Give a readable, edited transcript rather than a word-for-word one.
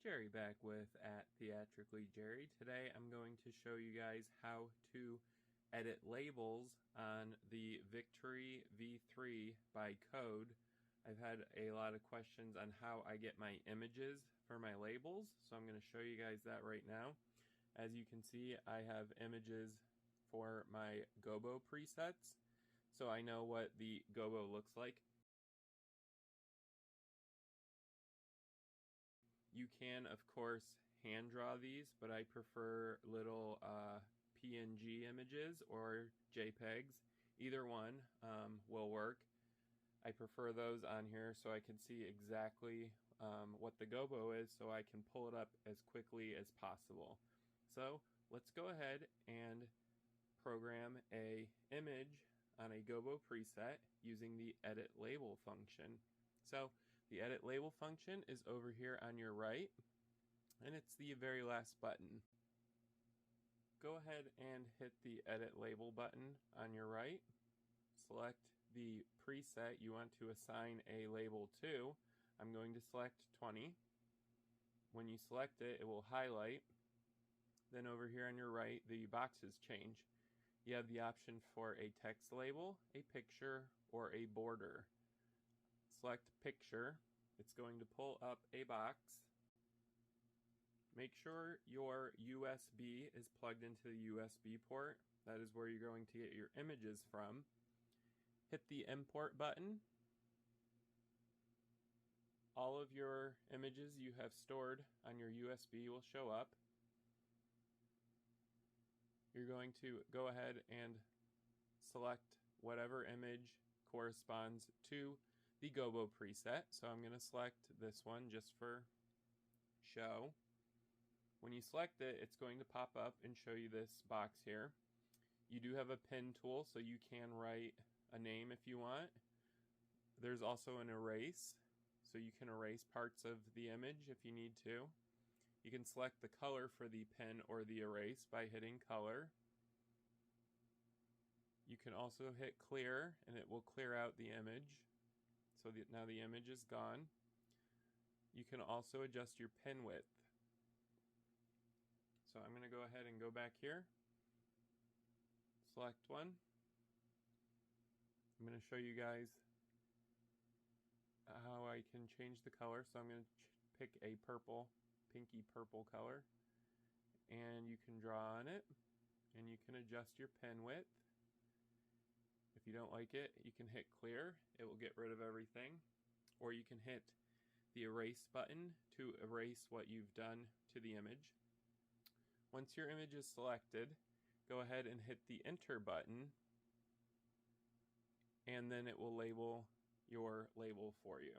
Jerry back with @theatricallyjerry. Today I'm going to show you guys how to edit labels on the Victory V3 by Code. I've had a lot of questions on how I get my images for my labels, so I'm going to show you guys that right now. As you can see, I have images for my Gobo presets, so I know what the Gobo looks like. You can, of course, hand draw these, but I prefer little PNG images or JPEGs. Either one will work. I prefer those on here so I can see exactly what the Gobo is, so I can pull it up as quickly as possible. So let's go ahead and program a image on a Gobo preset using the edit label function. So the edit label function is over here on your right, and it's the very last button. Go ahead and hit the edit label button on your right. Select the preset you want to assign a label to. I'm going to select 20. When you select it, it will highlight. Then over here on your right, the boxes change. You have the option for a text label, a picture, or a border. Select picture. It's going to pull up a box. Make sure your USB is plugged into the USB port. That is where you're going to get your images from. Hit the import button. All of your images you have stored on your USB will show up. You're going to go ahead and select whatever image corresponds to the Gobo preset. So I'm going to select this one just for show. When you select it, it's going to pop up and show you this box here. You do have a pen tool, so you can write a name if you want. There's also an erase, so you can erase parts of the image if you need to. You can select the color for the pen or the erase by hitting color. You can also hit clear, and it will clear out the image. So now the image is gone. You can also adjust your pen width. So I'm going to go ahead and go back here. Select one. I'm going to show you guys how I can change the color. So I'm going to pick a purple, pinky purple color. And you can draw on it. And you can adjust your pen width. If you don't like it, you can hit clear. It will get rid of everything. Or you can hit the erase button to erase what you've done to the image. Once your image is selected, go ahead and hit the enter button, and then it will label your label for you.